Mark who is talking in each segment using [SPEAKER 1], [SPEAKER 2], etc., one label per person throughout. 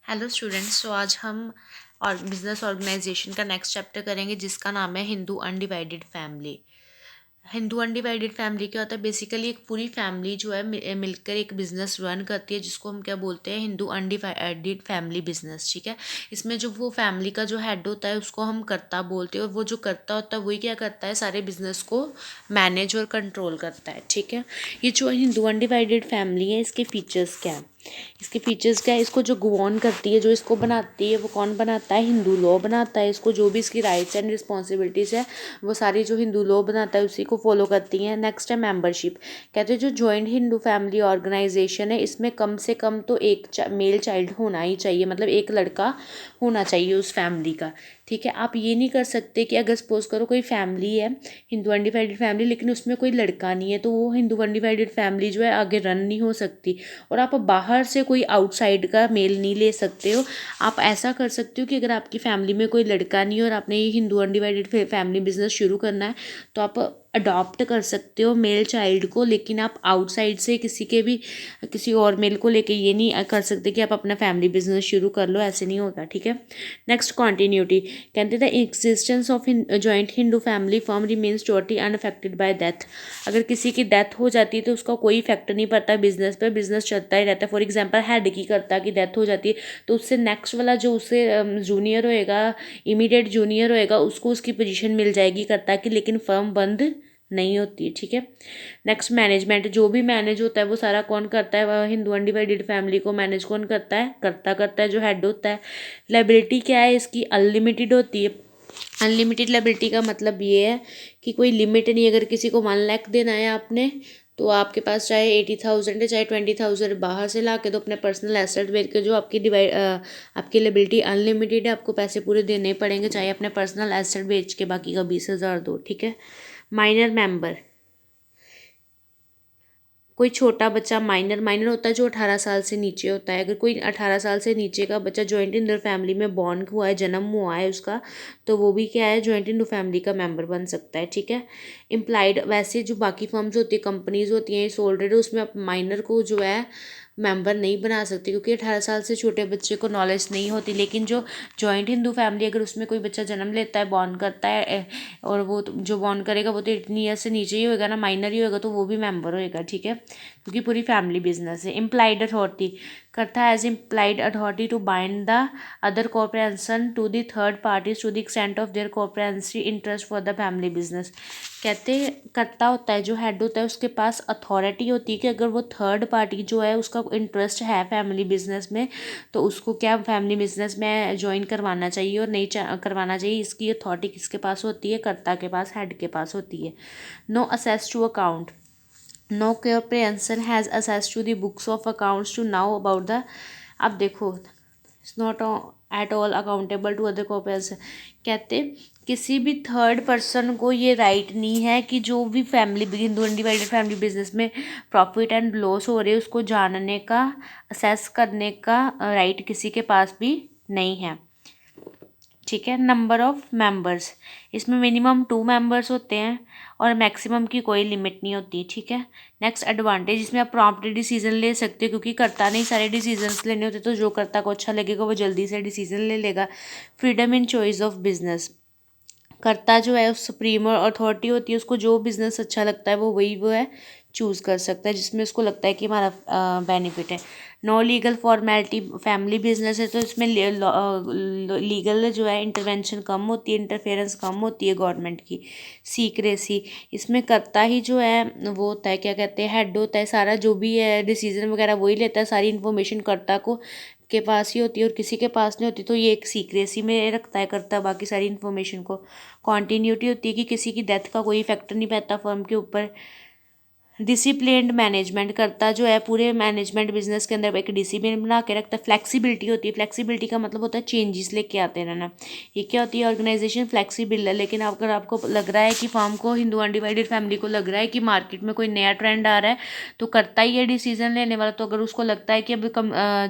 [SPEAKER 1] Hello students. तो आज हम और बिजनेस ऑर्गेनाइजेशन का नेक्स्ट चैप्टर करेंगे जिसका नाम है Hindu undivided family. Hindu undivided family क्या होता है? बेसिकली एक पूरी फैमिली जो है मिलकर एक बिजनेस रन करती है, जिसको हम क्या बोलते हैं, हिंदू अनडिवाइडेड फैमिली बिजनेस। ठीक है। इसमें जो वो फैमिली का जो हेड होता है उसको हम कर्ता बोलते हैं, और वो जो कर्ता होता है वही क्या करता है, सारे बिजनेस को मैनेज और कंट्रोल करता है। ठीक है। ये जो हिंदू अनडिवाइडेड फैमिली है, इसके फीचर्स क्या है? इसके फीचर्स क्या है? इसको जो गवर्न करती है, जो इसको बनाती है, वो कौन बनाता है? हिंदू लॉ बनाता है इसको। जो भी इसकी राइट्स एंड रिस्पॉन्सिबिलिटीज़ है वो सारी जो हिंदू लॉ बनाता है उसी को फॉलो करती हैं। नेक्स्ट है मेंबरशिप। कहते हैं जो जॉइंट हिंदू फैमिली ऑर्गेनाइजेशन है, इसमें कम से कम तो एक मेल चाइल्ड होना ही चाहिए, मतलब एक लड़का होना चाहिए उस फैमिली का। ठीक है। आप ये नहीं कर सकते कि अगर सपोज करो कोई फैमिली है, हिंदू अनडिवाइडेड फैमिली, लेकिन उसमें कोई लड़का नहीं है, तो वो हिंदू अनडिवाइडेड फैमिली जो है आगे रन नहीं हो सकती। और आप बाहर से कोई आउटसाइड का मेल नहीं ले सकते हो। आप ऐसा कर सकते हो कि अगर आपकी फैमिली में कोई लड़का नहीं है और आपने ये हिंदू अनडिवाइडेड फैमिली बिजनेस शुरू करना है, तो आप अडॉप्ट कर सकते हो मेल चाइल्ड को, लेकिन आप आउटसाइड से किसी और मेल को लेके ये नहीं कर सकते कि आप अपना फैमिली बिजनेस शुरू कर लो। ऐसे नहीं होगा। ठीक है। Next, continuity. कहते the existence of joint Hindu family firm remains totally unaffected by death. अगर किसी की डेथ हो जाती है तो उसका कोई इफेक्ट नहीं पड़ता बिजनेस पर, बिजनेस चलता ही रहता है। फॉर एग्जाम्पल, हेड की करता की डेथ हो जाती है तो उससे नेक्स्ट वाला जो उससे जूनियर होएगा, इमीडिएट जूनियर होएगा, उसको उसकी पोजीशन मिल जाएगी करता की, लेकिन फर्म बंद नहीं होती है। ठीक है। Next, management. जो भी मैनेज होता है वो सारा कौन करता है? वह हिंदू अनडिवाइडेड फैमिली को मैनेज कौन करता है? करता है जो हेड होता है। लाइबिलिटी क्या है इसकी? अनलिमिटेड होती है। अनलिमिटेड लाइबिलिटी का मतलब ये है कि कोई लिमिट नहीं। अगर किसी को 1 लाख देना है आपने, तो आपके पास चाहे 80,000 है, चाहे 20,000 बाहर से ला के दो, अपने पर्सनल एसेट बेच के, जो आपकी लाइबिलिटी अनलिमिटेड है, आपको पैसे पूरे देने पड़ेंगे, चाहे अपने पर्सनल एसेट बेच के बाकी का 20,000 दो। ठीक है। Minor member. कोई छोटा बच्चा माइनर माइनर होता है जो 18 साल से नीचे होता है। अगर कोई 18 साल से नीचे का बच्चा जॉइंट इंडो फैमिली में बॉर्न हुआ है, जन्म हुआ है उसका, तो वो भी क्या है, जॉइंट इंडो फैमिली का मेंबर बन सकता है। ठीक है। इम्प्लाइड। वैसे जो बाकी फर्म्स होती है, कंपनीज होती हैं, सोल ट्रेडर, उसमें आप माइनर को जो है मेंबर नहीं बना सकते, क्योंकि 18 साल से छोटे बच्चे को नॉलेज नहीं होती। लेकिन जो जॉइंट हिंदू फैमिली, अगर उसमें कोई बच्चा जन्म लेता है, बॉर्न करता है, और वो जो बॉर्न करेगा वो तो 18 ईयर से नीचे ही होएगा ना, माइनर ही होएगा, तो वो भी मेंबर होएगा। ठीक है। क्योंकि पूरी फैमिली बिजनेस है। इम्प्लाइड अथॉरिटी करता है as implied authority to bind the other corporation to the third parties to the extent of their coparcenary interest for the family business. कहते करता होता है जो हेड होता है, उसके पास अथॉरिटी होती है कि अगर वो थर्ड पार्टी जो है उसका इंटरेस्ट है फैमिली बिजनेस में, तो उसको क्या फैमिली बिजनेस में ज्वाइन करवाना चाहिए और नहीं करवाना चाहिए। इसकी अथॉरिटी किसके पास होती है? कर्ता के पास, हेड के पास होती है। No access to account. No corporation has access to the books of accounts to know about the। अब देखो, it's not at all accountable to other corporation. कहते किसी भी थर्ड पर्सन को ये राइट नहीं है कि जो भी family Hindu undivided family business में प्रॉफिट एंड लॉस हो रहे हैं उसको जानने का, असेस करने का राइट किसी के पास भी नहीं है। ठीक है। Number of members. इसमें मिनिमम 2 मेंबर्स होते हैं और मैक्सिमम की कोई लिमिट नहीं होती। ठीक है। Next, advantage. इसमें आप प्रॉम्प्ट डिसीजन ले सकते हो, क्योंकि कर्ता नहीं सारे डिसीजंस लेने होते, तो जो कर्ता को अच्छा लगेगा वो जल्दी से डिसीजन ले लेगा। Freedom in choice of business. कर्ता जो है उस सुप्रीम अथॉरिटी होती है, उसको जो बिज़नेस अच्छा लगता है वो है चूज़ कर सकता है, जिसमें उसको लगता है कि हमारा बेनिफिट है। No legal formality. Family business है तो इसमें लीगल जो है इंटरवेंशन कम होती है, इंटरफेरेंस कम होती है गवर्नमेंट की। सीक्रेसी। इसमें कर्ता ही जो है वो होता है, क्या कहते हैं, हेड होता है, सारा जो भी है डिसीजन वगैरह वही लेता है, सारी इन्फॉर्मेशन कर्ता को के पास ही होती है और किसी के पास नहीं होती, तो ये एक सीक्रेसी में रखता है करता बाकी सारी इन्फॉर्मेशन को। कॉन्टीन्यूटी होती है कि किसी की डेथ का कोई इफेक्ट नहीं पड़ता फर्म के ऊपर। डिसिप्लिन्ड मैनेजमेंट करता जो है पूरे मैनेजमेंट बिजनेस के अंदर एक डिसिप्लिन बना के रखता है। फ्लेक्सिबिलिटी होती है। फ्लेक्सिबिलिटी का मतलब होता है चेंजेस लेके आते रहना। ये क्या होती है? ऑर्गेनाइजेशन फ्लेक्सिबल है, लेकिन अगर आपको लग रहा है कि फर्म को, हिंदू अनडिवाइडेड फैमिली को लग रहा है कि मार्केट में कोई नया ट्रेंड आ रहा है, तो करता ही है डिसीजन लेने वाला। तो अगर उसको लगता है कि अब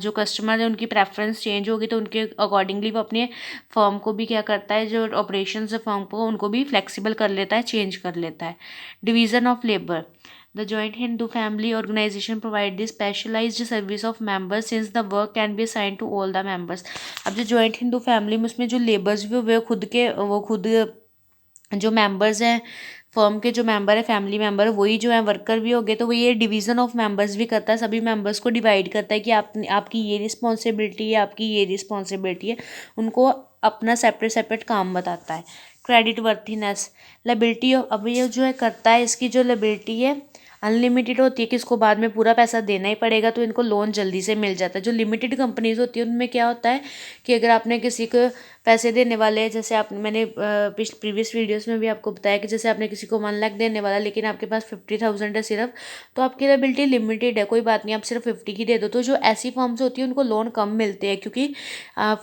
[SPEAKER 1] जो कस्टमर है उनकी प्रेफरेंस चेंज होगी, तो उनके अकॉर्डिंगली वो अपने फर्म को भी क्या करता है, जो ऑपरेशन है फर्म को, उनको भी फ्लेक्सिबल कर लेता है, चेंज कर लेता है। Division of labour. The joint Hindu family organisation provide the specialised service of members since the work can be assign to all the members. अब जो जॉइंट हिंदू फैमिली में उसमें जो लेबर्स भी हुए वो खुद जो मेंबर्स हैं फर्म के, जो मेंबर है फैमिली मेंबर, वही जो है वर्कर भी हो गए, तो वो ये डिवीज़न ऑफ मेंबर्स भी करता है, सभी मेंबर्स को डिवाइड करता है कि आपकी ये रिस्पॉन्सिबिलिटी है, आपकी ये रिस्पॉन्सिबिलिटी है, उनको अपना सेपरेट सेपरेट काम बताता है। क्रेडिट वर्थीनेस लायबिलिटी, अब ये जो है करता है, इसकी जो लायबिलिटी है अनलिमिटेड होती है कि इसको बाद में पूरा पैसा देना ही पड़ेगा, तो इनको लोन जल्दी से मिल जाता है। जो लिमिटेड कंपनीज होती है उनमें क्या होता है कि अगर आपने किसी को पैसे देने वाले, जैसे मैंने प्रीवियस वीडियोस में भी आपको बताया कि जैसे आपने किसी को 1 लाख देने वाला लेकिन आपके पास 50,000 है सिर्फ, तो आपकी लायबिलिटी लिमिटेड है, कोई बात नहीं, आप सिर्फ 50 की दे दो। तो जो ऐसी फर्म्स होती है उनको लोन कम मिलते हैं, क्योंकि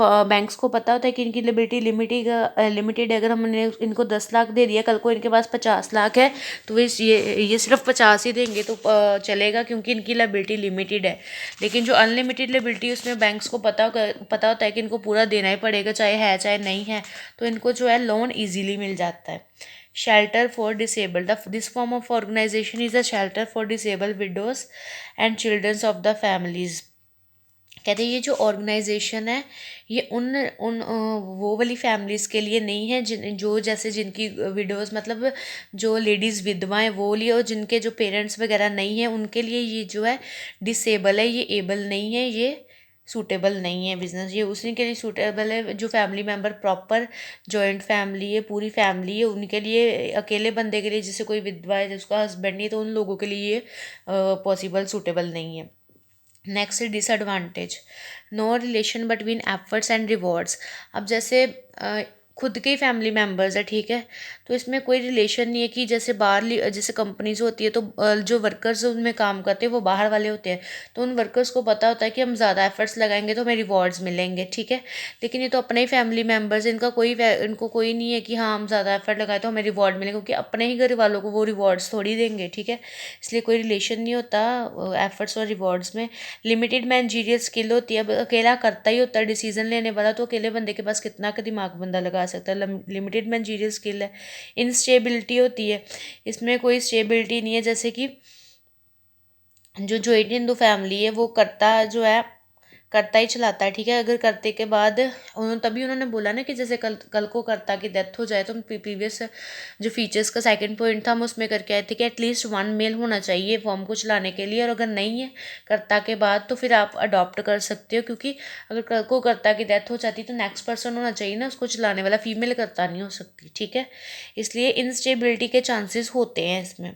[SPEAKER 1] बैंक्स को पता होता है कि इनकी लायबिलिटी लिमिटेड है। अगर हमने इनको 10 लाख दे दिया, कल को इनके पास 50 लाख है, तो ये सिर्फ 50 ही देंगे तो चलेगा, क्योंकि इनकी लायबिलिटी लिमिटेड है। लेकिन जो अनलिमिटेड लायबिलिटी, उसमें बैंक्स को पता होता है कि इनको पूरा देना ही पड़ेगा, चाहे है चाहे नहीं है, तो इनको जो है लोन ईजीली मिल जाता है। Shelter for disabled, this form of organisation is a shelter for disabled widows and childrens of the families. कहते हैं ये जो ऑर्गेनाइजेशन है ये उन उन वो वाली फैमिलीज़ के लिए नहीं है जो जैसे जिनकी विडोज़, मतलब जो लेडीज़ विधवा हैं वो लिए, और जिनके जो पेरेंट्स वगैरह नहीं है उनके लिए ये जो है डिसेबल है, ये एबल नहीं है, ये सूटेबल नहीं है बिजनेस, ये उसी के लिए सूटेबल है जो family member proper joint family है, पूरी फैमिली है, उनके लिए। अकेले बंदे के लिए, जैसे कोई विधवा है जिसका हस्बैंड नहीं है, तो उन लोगों के लिए ये पॉसिबल सूटेबल नहीं है। Next disadvantage, no relation between efforts and rewards. अब जैसे खुद के ही फैमिली मेम्बर्स है, ठीक है, तो इसमें कोई रिलेशन नहीं है कि जैसे जैसे कंपनीज होती है तो जो वर्कर्स उनमें काम करते हैं वो बाहर वाले होते हैं, तो उन वर्कर्स को पता होता है कि हम ज़्यादा एफर्ट्स लगाएंगे तो हमें रिवॉर्ड्स मिलेंगे, ठीक है। लेकिन ये तो अपने ही फैमिली मेम्बर्स हैं, इनको कोई नहीं है कि हाँ हम ज़्यादा एफर्ट लगाए तो हमें रिवॉर्ड मिलेगा, क्योंकि अपने ही घर वालों को वो रिवॉर्ड्स थोड़ी देंगे, ठीक है। इसलिए कोई रिलेशन नहीं होता एफर्ट्स और रिवॉर्ड्स में। लिमिटेड मैनेजरियल स्किल होती है, अब अकेला करता ही होता है डिसीजन लेने वाला, तो अकेले बंदे के पास कितना का दिमाग बंदा लगा सकता है। लिमिटेड मैनेजरियल स्किल है। इनस्टेबिलिटी होती है, इसमें कोई स्टेबिलिटी नहीं है, जैसे कि जो जॉइंट हिंदू फैमिली है वो करता ही चलाता है, ठीक है। अगर करते के बाद उन्होंने बोला ना कि जैसे कल को करता की डेथ हो जाए, तो प्रीवियस जो फीचर्स का सेकंड पॉइंट था हम उसमें करके आए थे कि एटलीस्ट 1 मेल होना चाहिए फॉर्म को चलाने के लिए, और अगर नहीं है करता के बाद तो फिर आप अडॉप्ट कर सकते हो, क्योंकि अगर कल को करता की डेथ हो जाती तो नेक्स्ट पर्सन होना चाहिए ना उसको चलाने वाला, फीमेल करता नहीं हो सकती, ठीक है। इसलिए इनस्टेबिलिटी के चांसेस होते हैं इसमें।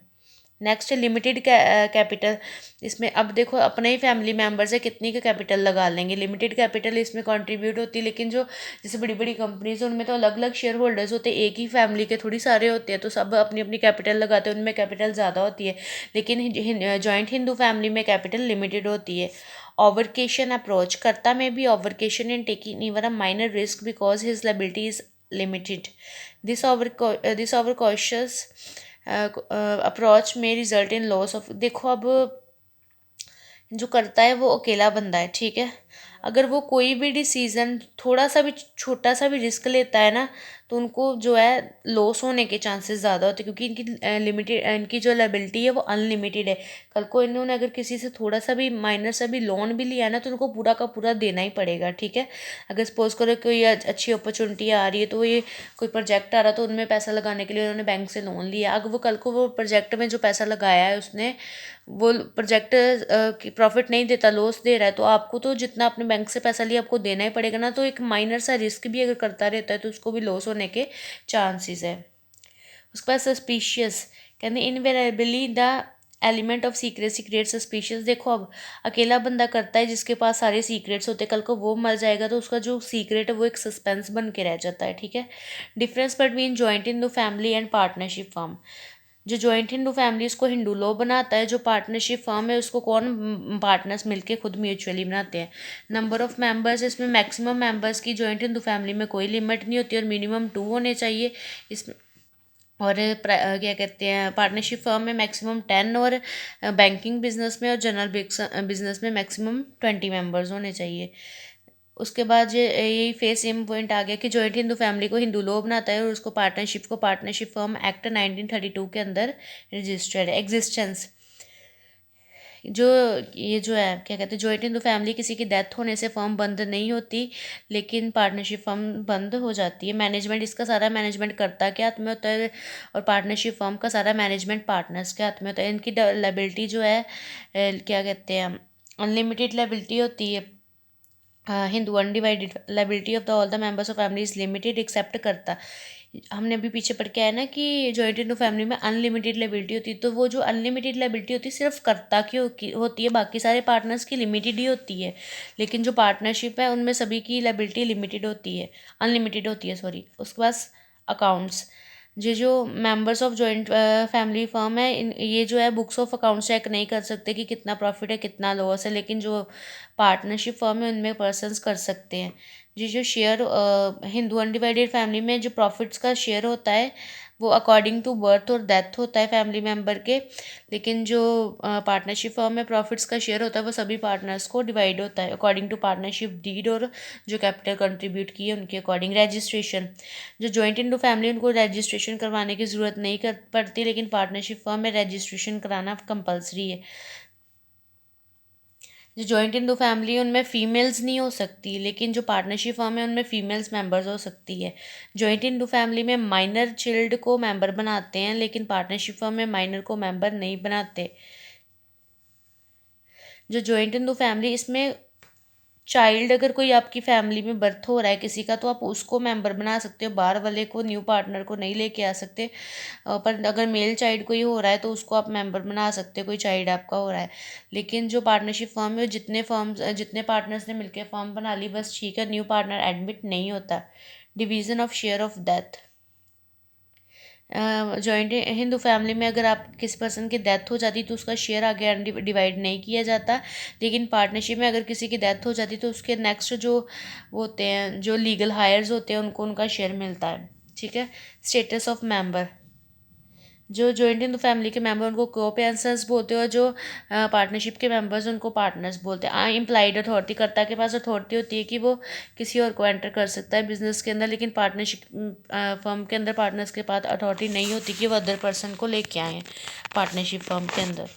[SPEAKER 1] नेक्स्ट है लिमिटेड कैपिटल, इसमें अब देखो अपने ही फैमिली मेम्बर्स है, कितनी का कैपिटल लगा लेंगे। लिमिटेड कैपिटल इसमें कंट्रीब्यूट होती है, लेकिन जो जैसे बड़ी बड़ी कंपनीज है उनमें तो अलग अलग शेयर होल्डर्स होते हैं, एक ही फैमिली के थोड़ी सारे होते हैं, तो सब अपनी अपनी कैपिटल लगाते हैं, उनमें कैपिटल ज़्यादा होती है। लेकिन जॉइंट हिंदू फैमिली में कैपिटल लिमिटेड होती है। ओवरकेशन अप्रोच, करता में भी overcaution in taking even a minor risk because his liability is limited. This over cautious approach में रिजल्ट इन लॉस ऑफ, देखो अब जो करता है वो अकेला बंदा है, ठीक है। अगर वो कोई भी डिसीज़न थोड़ा सा भी छोटा सा भी रिस्क लेता है ना, तो उनको जो है लॉस होने के चांसेस ज़्यादा होते हैं, क्योंकि इनकी जो लायबिलिटी है वो अनलिमिटेड है। कल को इन्होंने अगर किसी से थोड़ा सा भी माइनर सा भी लोन भी लिया ना, तो उनको पूरा का पूरा देना ही पड़ेगा, ठीक है। अगर सपोज करो कोई अच्छी अपॉर्चुनिटी आ रही है, तो ये कोई प्रोजेक्ट आ रहा, तो उनमें पैसा लगाने के लिए उन्होंने बैंक से लोन लिया, अगर वो कल को वो प्रोजेक्ट में जो पैसा लगाया है उसने वो प्रोजेक्ट की प्रॉफिट नहीं देता, लॉस दे रहा है, तो आपको तो जितना आपने बैंक से पैसा लिया आपको देना ही पड़ेगा ना। तो एक माइनर सा रिस्क भी अगर करता रहता है तो उसको भी लॉस होने के चांसेस है। उसके बाद सस्पिशियस, कहते invariably the element of secrecy create suspicious. देखो अब अकेला बंदा करता है जिसके पास सारे सीक्रेट्स होते हैं, कल को वो मर जाएगा तो उसका जो सीक्रेट है वो एक सस्पेंस बन के रह जाता है, ठीक है। Difference between joint Hindu family and partnership firm, जो जॉइंट हिंदू फैमिली उसको हिंदू लॉ बनाता है, जो पार्टनरशिप फर्म है उसको कौन पार्टनर्स मिलके खुद म्यूचुअली बनाते हैं। नंबर ऑफ मेंबर्स, इसमें मैक्सिमम मेंबर्स की जॉइंट हिंदू फैमिली में कोई लिमिट नहीं होती और मिनिमम 2 होने चाहिए इसमें। और क्या कहते हैं पार्टनरशिप फर्म में मैक्सिमम 10, और बैंकिंग बिजनेस में और जनरल बिजनेस में मैक्सिमम 20 मेंबर्स होने चाहिए। उसके बाद यही फेस सेम पॉइंट आ गया कि जॉइंट हिंदू फैमिली को हिंदू लॉ बनाता है और उसको पार्टनरशिप फर्म एक्ट 1932 के अंदर रजिस्टर्ड है। एग्जिस्टेंस, जो ये जो है क्या कहते हैं जॉइंट इन द फैमिली, किसी की डेथ होने से फर्म बंद नहीं होती, लेकिन पार्टनरशिप फर्म बंद हो जाती है। मैनेजमेंट, इसका सारा मैनेजमेंट करता के हाथ में होता है, और पार्टनरशिप फर्म का सारा मैनेजमेंट पार्टनर्स के हाथ में होता है। इनकी लाइबिलिटी जो है क्या कहते हैं अनलिमिटेड लाइबिलिटी होती है। Hindu undivided liability of the all the members of family is limited except करता। हमने अभी पीछे पढ़ के आया ना कि जॉइंट इनटू फैमिली में अनलिमिटेड लाइबिलिटी होती है, तो वो जो अनलिमिटेड लाइबिलिटी होती है सिर्फ कर्ता की होती है, बाकी सारे पार्टनर्स की लिमिटेड ही होती है। लेकिन जो पार्टनरशिप है उनमें सभी की लाइबिलिटी लिमिटेड होती है, अनलिमिटेड होती है, सॉरी। उसके बाद अकाउंट्स, ये जो members of joint family firm है, ये जो है बुक्स ऑफ अकाउंट्स चेक नहीं कर सकते कि कितना प्रॉफिट है कितना लॉस है, लेकिन जो पार्टनरशिप फर्म है उनमें पर्सन्स कर सकते हैं। ये जो शेयर हिंदू अनडिवाइडेड फैमिली में जो प्रॉफिट्स का शेयर होता है वो अकॉर्डिंग टू बर्थ और डेथ होता है फैमिली मेम्बर के, लेकिन जो पार्टनरशिप फर्म में प्रॉफिट्स का शेयर होता है वो सभी पार्टनर्स को डिवाइड होता है अकॉर्डिंग टू पार्टनरशिप डीड और जो कैपिटल कंट्रीब्यूट की है उनके अकॉर्डिंग। रजिस्ट्रेशन, जो जॉइंट इनटू फैमिली उनको रजिस्ट्रेशन करवाने की ज़रूरत नहीं कर पड़ती, लेकिन पार्टनरशिप फर्म में रजिस्ट्रेशन कराना कंपलसरी है। जो जॉइंट इन दो फैमिली है उनमें फीमेल्स नहीं हो सकती, लेकिन जो पार्टनरशिप फर्म है उनमें फीमेल्स मेंबर्स हो सकती है। जॉइंट इन दो फैमिली में माइनर चिल्ड को मेंबर बनाते हैं, लेकिन पार्टनरशिप फर्म में माइनर को मेंबर नहीं बनाते। जो जॉइंट इन दो फैमिली, इसमें चाइल्ड अगर कोई आपकी फैमिली में बर्थ हो रहा है किसी का, तो आप उसको मेंबर बना सकते हो, बाहर वाले को, न्यू पार्टनर को नहीं लेके आ सकते। पर अगर मेल चाइल्ड कोई हो रहा है तो उसको आप मेंबर बना सकते हो, कोई चाइल्ड आपका हो रहा है। लेकिन जो पार्टनरशिप फर्म है, जितने पार्टनर्स ने मिलकर फर्म बना ली बस ठीक है, न्यू पार्टनर एडमिट नहीं होता। Division of share of death, joint Hindu family में अगर आप किसी पर्सन की डेथ हो जाती तो उसका शेयर आगे डिवाइड नहीं किया जाता, लेकिन पार्टनरशिप में अगर किसी की डेथ हो जाती तो उसके नेक्स्ट जो वो होते हैं, जो लीगल हायर्स होते हैं, उनको उनका शेयर मिलता है। ठीक है। स्टेटस ऑफ मेंबर, जो जॉइंट हिंदू फैमिली के मेंबर उनको को पेंसर्स बोलते हैं, और जो पार्टनरशिप के मेंबर्स उनको पार्टनर्स बोलते हैं। इम्प्लाइड अथॉरिटी, कर्ता के पास अथॉरिटी होती है कि वो किसी और को एंटर कर सकता है बिजनेस के अंदर, लेकिन पार्टनरशिप फर्म के अंदर पार्टनर्स के पास अथॉरिटी नहीं होती कि वो अदर पर्सन को लेके आए पार्टनरशिप फर्म के अंदर।